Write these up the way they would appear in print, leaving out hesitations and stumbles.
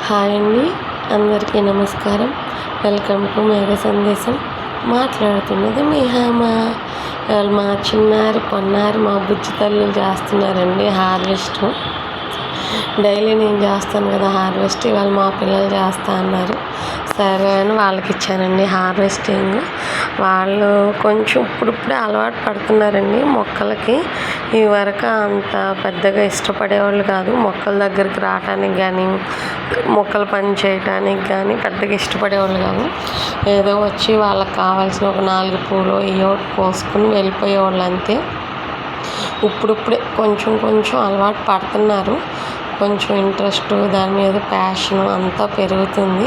Hi అండి, అందరికీ నమస్కారం. వెల్కమ్ టు మేఘ సందేశం. మాట్లాడుతున్నది మీ హేమ. ఇవాళ మా చిన్నారి పొన్నారి మా బుజ్జి తల్లులు చేస్తున్నారండి హార్వెస్ట్. డైలీ నేను చేస్తాను కదా హార్వెస్ట్, ఇవాళ మా పిల్లలు చేస్తా అన్నారు. సరే అని వాళ్ళకి ఇచ్చానండి హార్వెస్టింగ్. వాళ్ళు కొంచెం ఇప్పుడిప్పుడే అలవాటు పడుతున్నారండి మొక్కలకి. ఈ వరకు అంత పెద్దగా ఇష్టపడేవాళ్ళు కాదు, మొక్కల దగ్గరికి రావటానికి కానీ మొక్కలు పని చేయటానికి కానీ పెద్దగా ఇష్టపడేవాళ్ళు కాదు. ఏదో వచ్చి వాళ్ళకి కావాల్సిన ఒక 4 పూలు ఏవో కోసుకుని వెళ్ళిపోయేవాళ్ళు అంతే. ఇప్పుడిప్పుడే కొంచెం కొంచెం అలవాటు పడుతున్నారు. కొంచెం ఇంట్రెస్ట్, దాని మీద ప్యాషను అంతా పెరుగుతుంది.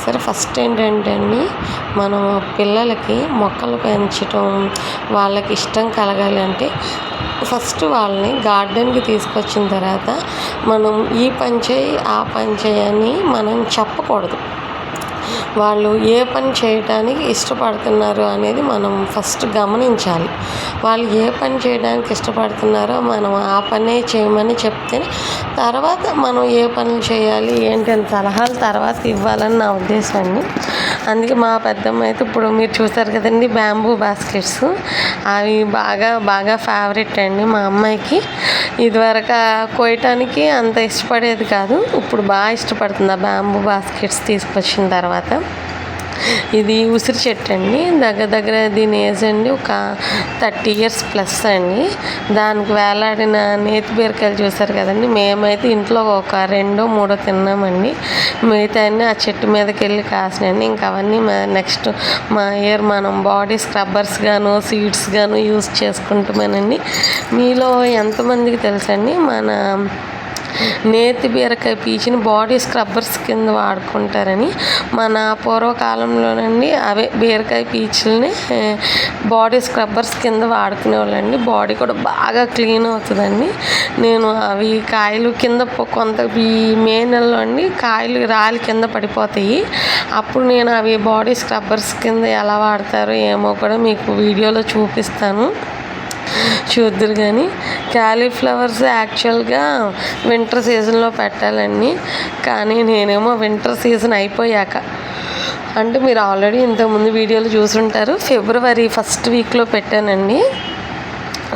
సరే, ఫస్ట్ ఏంటంటే అండి, మనం పిల్లలకి మొక్కలు పెంచడం వాళ్ళకి ఇష్టం కలగాలి అంటే ఫస్ట్ వాళ్ళని గార్డెన్కి తీసుకొచ్చిన తర్వాత మనం ఈ పని చేయి ఆ పని చేయని మనం చెప్పకూడదు. వాళ్ళు ఏ పని చేయడానికి ఇష్టపడుతున్నారు అనేది మనం ఫస్ట్ గమనించాలి. వాళ్ళు ఏ పని చేయడానికి ఇష్టపడుతున్నారో మనం ఆ పనే చేయమని చెప్తేనే తర్వాత మనం ఏ పనులు చేయాలి ఏంటి అని సలహాలు తర్వాత ఇవ్వాలని నా ఉద్దేశం అండి. అందుకే మా పెద్దమ్మ అయితే ఇప్పుడు మీరు చూసారు కదండి బ్యాంబూ బాస్కెట్స్, అవి బాగా బాగా ఫేవరెట్ అండి మా అమ్మాయికి. ఇదివరకు కొయ్యటానికి అంత ఇష్టపడేది కాదు, ఇప్పుడు బాగా ఇష్టపడుతుంది ఆ బ్యాంబూ బాస్కెట్స్ తీసుకొచ్చిన తర్వాత. ఇది ఉసిరి చెట్టు అండి, దగ్గర దీని ఏజ్ అండి ఒక 30 years ప్లస్ అండి. దానికి వేలాడిన నేతి బీరకాయలు చూసారు కదండి, మేమైతే ఇంట్లో ఒక 2-3 తిన్నామండి. మిగతా అన్నీ ఆ చెట్టు మీదకి వెళ్ళి కాసినాయండి. ఇంకా అవన్నీ నెక్స్ట్ మా ఇయర్ మనం బాడీ స్క్రబ్బర్స్ గాను సీడ్స్ గాను యూస్ చేసుకుంటామేనండి. మీలో ఎంతమందికి తెలుసండి మన నేతి బీరకాయ పీచుని బాడీ స్క్రబ్బర్స్ కింద వాడుకుంటారని? మన పూర్వకాలంలోనండి అవే బీరకాయ పీచుల్ని బాడీ స్క్రబ్బర్స్ కింద వాడుకునే వాళ్ళండి. బాడీ కూడా బాగా క్లీన్ అవుతుందండి. నేను అవి కాయలు కింద కొంత ఈ మే నెలలో అండి కాయలు రాలి కింద పడిపోతాయి. అప్పుడు నేను అవి బాడీ స్క్రబ్బర్స్ కింద ఎలా వాడతారో ఏమో కూడా మీకు వీడియోలో చూపిస్తాను, చూద్దురు. కానీ క్యాలీఫ్లవర్స్ యాక్చువల్గా వింటర్ సీజన్లో పెట్టాలండి, కానీ నేనేమో వింటర్ సీజన్ అయిపోయాక, అంటే మీరు ఆల్రెడీ ఇంతకుముందు వీడియోలు చూసుంటారు, ఫిబ్రవరి 1st వీక్లో పెట్టానండి.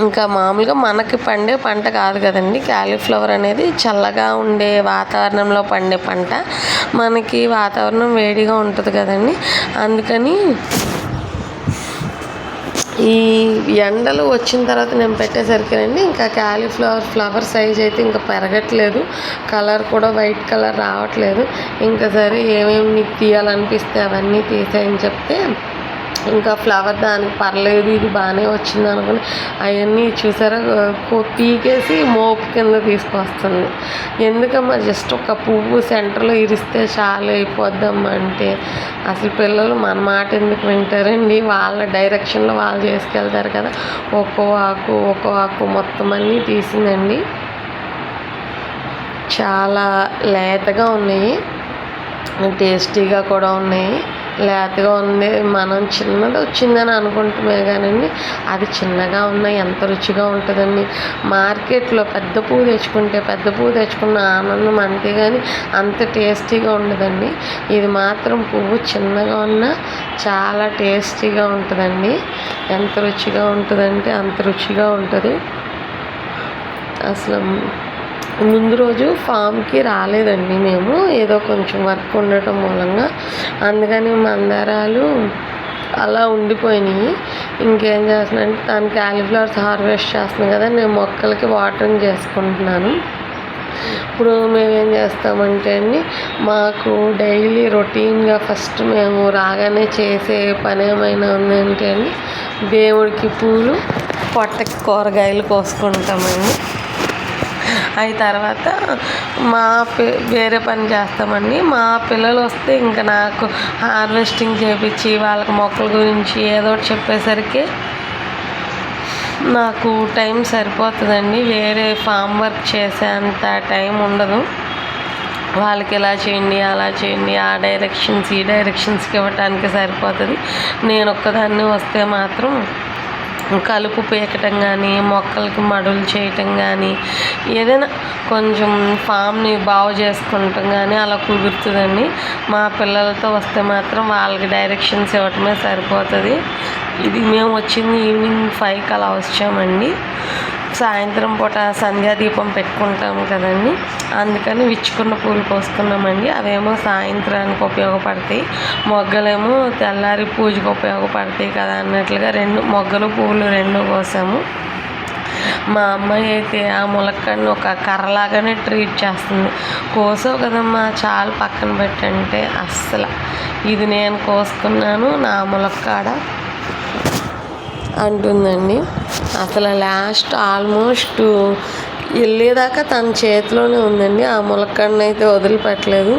ఇంకా మామూలుగా మనకి పండే పంట కాదు కదండి క్యాలీఫ్లవర్ అనేది, చల్లగా ఉండే వాతావరణంలో పండే పంట. మనకి వాతావరణం వేడిగా ఉంటుంది కదండి, అందుకని ఈ ఎండలు వచ్చిన తర్వాత నేను పెట్టేసరికేనండి ఇంకా క్యాలీఫ్లవర్ ఫ్లవర్ సైజ్ అయితే ఇంకా పెరగట్లేదు, కలర్ కూడా వైట్ కలర్ రావట్లేదు. ఇంకా సరే ఏమేమి నీకు తీయాలనిపిస్తే అవన్నీ తీసేయని చెప్తే ఇంకా ఫ్లవర్ దానికి పర్లేదు ఇది బాగానే వచ్చింది అనుకుని అవన్నీ చూసారా పీకేసి మోపు కింద తీసుకొస్తుంది. ఎందుకమ్మా జస్ట్ ఒక పువ్వు సెంటర్లో ఇరిస్తే చాలు అయిపోద్దమ్మా అంటే అసలు పిల్లలు మన మాట ఎందుకు వింటారండి? వాళ్ళ డైరెక్షన్లో వాళ్ళు చేసుకెళ్తారు కదా. ఒక్కో ఆకు మొత్తం అన్నీ తీసిందండి. చాలా లేతగా ఉన్నాయి, టేస్టీగా కూడా ఉన్నాయి. లేతగా ఉంది, మనం చిన్నది వచ్చిందని అనుకుంటామే కానండి అది చిన్నగా ఉన్నాయి ఎంత రుచిగా ఉంటుందండి. మార్కెట్లో పెద్ద పువ్వు తెచ్చుకున్న ఆనందం అంతే కానీ అంత టేస్టీగా ఉండదండి. ఇది మాత్రం పువ్వు చిన్నగా ఉన్నా చాలా టేస్టీగా ఉంటుందండి. ఎంత రుచిగా ఉంటుందంటే అంత రుచిగా ఉంటుంది. అసలు ముందు రోజు ఫామ్కి రాలేదండి మేము, ఏదో కొంచెం వర్క్ ఉండటం మూలంగా, అందుకని మందారాలు అలా ఉండిపోయినాయి. ఇంకేం చేస్తున్నానంటే దాని క్యాలీఫ్లవర్స్ హార్వెస్ట్ చేస్తున్నాను కదా, నేను మొక్కలకి వాటరింగ్ చేసుకుంటున్నాను. ఇప్పుడు మేమేం చేస్తామంటే అండి, మాకు డైలీ రొటీన్గా ఫస్ట్ మేము రాగానే చేసే పని ఏమైనా ఉందంటే అండి, దేవుడికి పూలు పొట్టకి కూరగాయలు కోసుకుంటామండి. అవి తర్వాత వేరే పని చేస్తామండి. మా పిల్లలు వస్తే ఇంకా నాకు హార్వెస్టింగ్ చేయించి వాళ్ళకి మొక్కల గురించి ఏదో ఒకటి చెప్పేసరికి నాకు టైం సరిపోతుందండి. వేరే ఫామ్ వర్క్ చేసేంత టైం ఉండదు. వాళ్ళకి ఇలా చేయండి అలా చేయండి ఆ డైరెక్షన్స్కి ఇవ్వటానికి సరిపోతుంది. నేను ఒక్కదాన్ని వస్తే మాత్రం కలుపు పీకటం కానీ, మొక్కలకి మడులు చేయటం కానీ, ఏదైనా కొంచెం ఫామ్ని బాగు చేసుకుంటాం కానీ అలా కుదురుతుందండి. మా పిల్లలతో వస్తే మాత్రం వాళ్ళకి డైరెక్షన్స్ ఇవ్వటమే సరిపోతుంది. ఇది మేము వచ్చింది ఈవినింగ్ 5కి అలా వచ్చామండి. సాయంత్రం పూట సంధ్యాదీపం పెట్టుకుంటాము కదండి, అందుకని విచ్చుకున్న పూలు కోసుకున్నామండి. అవేమో సాయంత్రానికి ఉపయోగపడతాయి, మొగ్గలేమో తెల్లారి పూజకు ఉపయోగపడతాయి కదా అన్నట్లుగా మొగ్గలు పువ్వులు రెండు కోసాము. మా అమ్మాయి అయితే ఆ ములక్కాడని ఒక కర్రలాగానే ట్రీట్ చేస్తుంది. కోసావు కదమ్మా చాలు పక్కన పెట్టంటే అస్సలు ఇది నేను కోసుకున్నాను నా ములక్కాడ అంటుందండి. అసలు లాస్ట్ ఆల్మోస్ట్ వెళ్ళేదాకా తన చేతిలోనే ఉందండి. ఆ ములక్కాడని అయితే వదిలిపెట్టలేదు.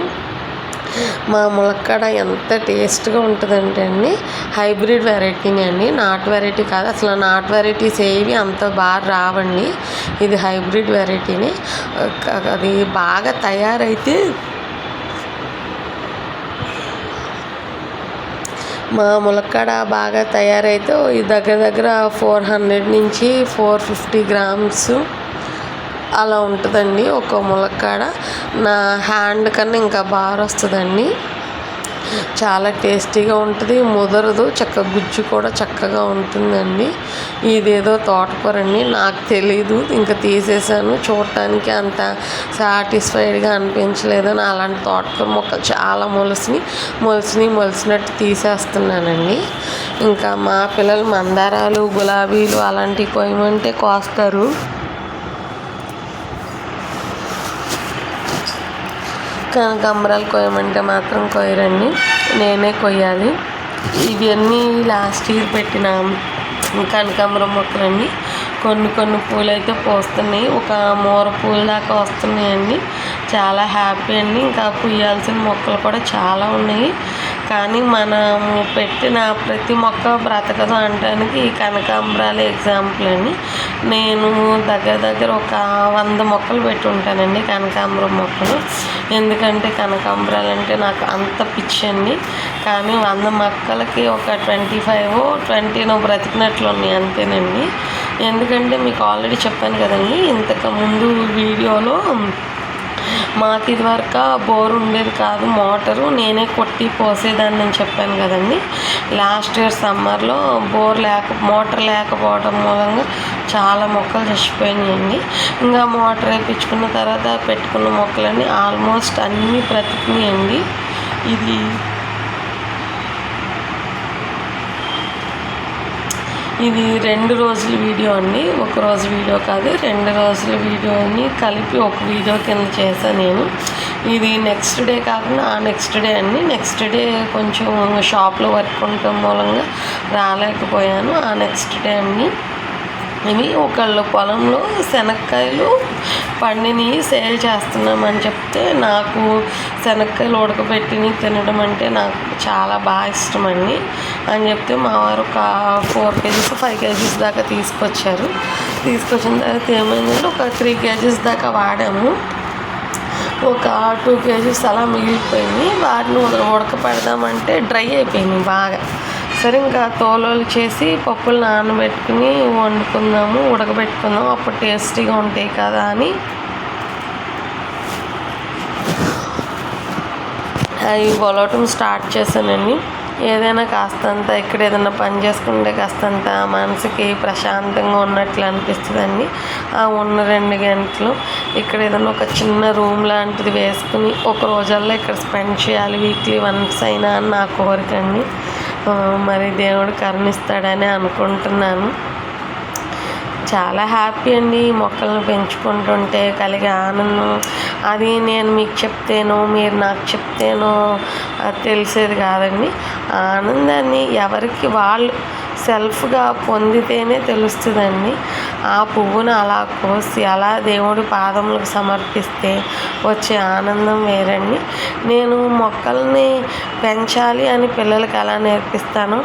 మా ములక్కాడ ఎంత టేస్ట్గా ఉంటుందంటే అండి, హైబ్రిడ్ వెరైటీని అండి, నాటు వెరైటీ కాదు. అసలు నాటు వెరైటీస్ ఏవి అంత బాగా రావండి. ఇది హైబ్రిడ్ వెరైటీని. అది బాగా తయారైతే మా ములక్కాడ బాగా తయారైతే దగ్గర దగ్గర 400 నుంచి 450 గ్రామ్స్ అలా ఉంటుందండి ఒక ములక్కాడ. నా హ్యాండ్ కన్నా ఇంకా బాగా వస్తుందండి. చాలా టేస్టీగా ఉంటుంది, ముదరదు, గుజ్జు కూడా చక్కగా ఉంటుందండి. ఇదేదో తోటకూర అండి, నాకు తెలీదు, ఇంకా తీసేసాను. చూడటానికి అంత సాటిస్ఫైడ్గా అనిపించలేదు. అలాంటి తోటకూర మొక్కలు చాలా మొలిసినట్టు తీసేస్తున్నానండి. ఇంకా మా పిల్లలు మందారాలు, గులాబీలు అలాంటివి కోయమంటే కోస్తారు. కనకాంబరాలు కొయ్యమంటే మాత్రం కొయ్యరండి, నేనే కొయ్యాలి. ఇవన్నీ లాస్ట్ ఇయర్ పెట్టిన కనకాంబరం మొక్కలండి. కొన్ని పూలు అయితే పోస్తున్నాయి, ఒక మూర పూలు దాకా వస్తున్నాయండి. చాలా హ్యాపీ అండి. ఇంకా పూయాల్సిన మొక్కలు కూడా చాలా ఉన్నాయి, కానీ మనము పెట్టిన ప్రతి మొక్క బ్రతకదు అనడానికి ఈ కనకాంబరాలు ఎగ్జాంపుల్ అండి. నేను దగ్గర ఒక 100 మొక్కలు పెట్టి ఉంటానండి, కనకాంబరం మొక్కలు. ఎందుకంటే కనకాంబరాలు అంటే నాకు అంత పిచ్చి అండి. కానీ 100 మొక్కలకి ఒక 25-20 బ్రతికినట్లు ఉన్నాయి అంతేనండి. ఎందుకంటే మీకు ఆల్రెడీ చెప్పాను కదండి ఇంతకుముందు వీడియోలో, మాకు ఇదివరకు బోర్ ఉండేది కాదు, మోటారు నేనే కొట్టి పోసేదాన్ని అని చెప్పాను కదండి. లాస్ట్ ఇయర్ సమ్మర్లో మోటార్ లేకపోవడం మూలంగా చాలా మొక్కలు చచ్చిపోయినాయండి. ఇంకా మోటార్ వేయించుకున్న తర్వాత పెట్టుకున్న మొక్కలన్నీ ఆల్మోస్ట్ అన్నీ బ్రతికినాయండి. ఇది 2 రోజుల వీడియో అండి, ఒక రోజు వీడియో కాదు, 2 రోజుల వీడియోని కలిపి ఒక వీడియో కింద చేశాను నేను. ఇది నెక్స్ట్ డే కాకుండా ఆ నెక్స్ట్ డే అండి. నెక్స్ట్ డే కొంచెం షాప్లో వర్క్ ఉండటం మూలంగా రాలేకపోయాను. ఆ నెక్స్ట్ డే అండి. ఇవి ఒకళ్ళు పొలంలో శనక్కాయలు పండిని సేల్ చేస్తున్నామని చెప్తే, నాకు శనక్కాయలు ఉడకబెట్టిని తినడం అంటే నాకు చాలా బాగా ఇష్టం అండి అని చెప్తే, మా వారు ఒక 4 కేజీస్ 5 కేజీస్ దాకా తీసుకొచ్చిన తర్వాత ఏమైందంటే ఒక 3 కేజీస్ దాకా వాడాము. ఒక 2 కేజీస్ అలా మిగిలిపోయింది. వాటిని ఉడకపెడదామంటే డ్రై అయిపోయింది బాగా. సరే ఇంకా తోలు చేసి పప్పులు నానబెట్టుకుని ఉడకబెట్టుకుందాము, అప్పుడు టేస్టీగా ఉంటాయి కదా అని అవి పొలవటం స్టార్ట్ చేశానండి. ఏదైనా కాస్తంత ఇక్కడ ఏదైనా పని చేసుకుంటే కాస్తంత మనసుకి ప్రశాంతంగా ఉన్నట్లు అనిపిస్తుందండి. ఆ ఉన్న 2 గంటలు ఇక్కడ ఏదైనా ఒక చిన్న రూమ్ లాంటిది వేసుకుని ఒక రోజుల్లో ఇక్కడ స్పెండ్ చేయాలి, వీక్లీ వన్స్ అయినా అని నా కోరిక అండి. మరి దేవుడు కరుణిస్తాడని అనుకుంటున్నాను. చాలా హ్యాపీ అండి మొక్కలను పెంచుకుంటుంటే కలిగే ఆనందం. అది నేను మీకు చెప్తేనో మీరు నాకు చెప్తేనో తెలిసేది కాదండి. ఆనందాన్ని ఎవరికి వాళ్ళు సెల్ఫ్గా పొందితేనే తెలుస్తుందండి. ఆ పువ్వును అలా కోసి అలా దేవుడి పాదములకు సమర్పిస్తే వచ్చే ఆనందం వేరండి. నేను మొక్కల్ని పెంచాలి అని పిల్లలకి ఎలా నేర్పిస్తానో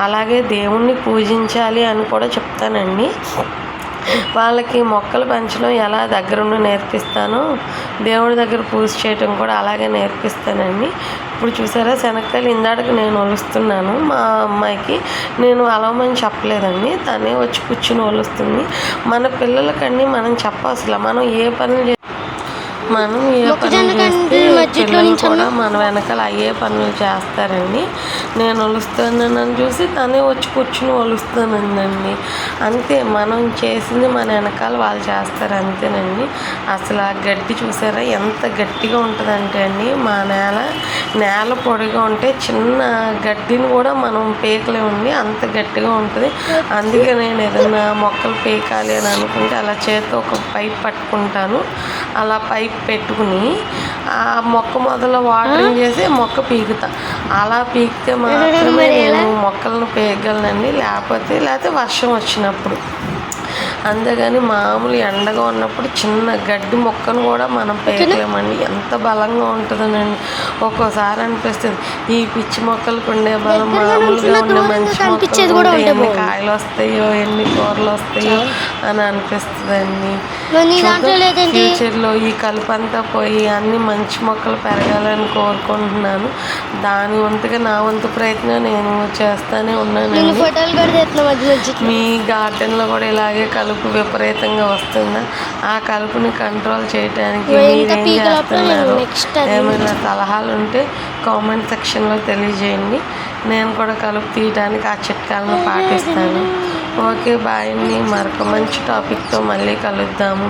అలాగే దేవుణ్ణి పూజించాలి అని కూడా చెప్తానండి. వాళ్ళకి మొక్కలు పెంచడం ఎలా దగ్గరుండి నేర్పిస్తానో దేవుడి దగ్గర పూజ చేయటం కూడా అలాగే నేర్పిస్తానండి. ఇప్పుడు చూసారా శనక్కాయలు ఇందాక నేను ఒలుస్తున్నాను. మా అమ్మాయికి నేను అలవమని చెప్పలేదండి, తనే వచ్చి కూర్చుని ఒలుస్తుంది. మన పిల్లలకండి మనం చెప్పాల్సిన మనం ఏ పనులు చేస్తే పిల్లలు కూడా మన వెనకాల అయ్యే పనులు చేస్తారండి. నేను ఒలుస్తానని చూసి తనే వచ్చి కూర్చుని ఒలుస్తానండి. అంతే, మనం చేసింది మన వెనకాల వాళ్ళు చేస్తారు అంతేనండి. అసలు ఆ గడ్డి చూసారా ఎంత గట్టిగా ఉంటుందంటే అండి, మా నేల పొడిగా ఉంటే చిన్న గడ్డిని కూడా మనం పీకలేమండి, అంత గట్టిగా ఉంటుంది. అందుకే నేను ఏదైనా మొక్కలు పీకాలి అని అనుకుంటే అలా చేతితో ఒక పైప్ పట్టుకుంటాను. అలా పైప్ పెట్టుకుని ఆ మొక్క మొదలు వాటరింగ్ చేసి మొక్క పీకుతా. అలా పీకితే మాత్రమే నేను మొక్కలను పీకగలనండి, లేకపోతే వర్షం వచ్చినప్పుడు. అంతేగాని మామూలు ఎండగా ఉన్నప్పుడు చిన్న గడ్డి మొక్కను కూడా మనం పీకలేమండి, ఎంత బలంగా ఉంటుందోనండి. ఒక్కోసారి అనిపిస్తుంది ఈ పిచ్చి మొక్కలకు ఉండే బలం మామూలుగా ఉండే మంచి మొక్కలు ఉంటే ఎన్ని కాయలు వస్తాయో ఎన్ని కూరలు వస్తాయో అని అనిపిస్తుందండి. ఫ్యూచర్లో ఈ కలుపంతా పోయి అన్ని మంచి మొక్కలు పెరగాలని కోరుకుంటున్నాను. దాని వంతుగా నా వంతు ప్రయత్నం నేను చేస్తూనే ఉన్నానండి. మీ గార్డెన్లో కూడా ఇలాగే కలుపు విపరీతంగా వస్తుందా? ఆ కలుపుని కంట్రోల్ చేయడానికి మీరేం చేస్తున్నారు? ఏమైనా సలహాలు ఉంటే కామెంట్ సెక్షన్లో తెలియజేయండి. నేను కూడా కలుపు తీయడానికి ఆ చిట్కాలను పాటిస్తాను. ఓకే, బాయ్ అండి. మరొక మంచి టాపిక్తో మళ్ళీ కలుద్దాము.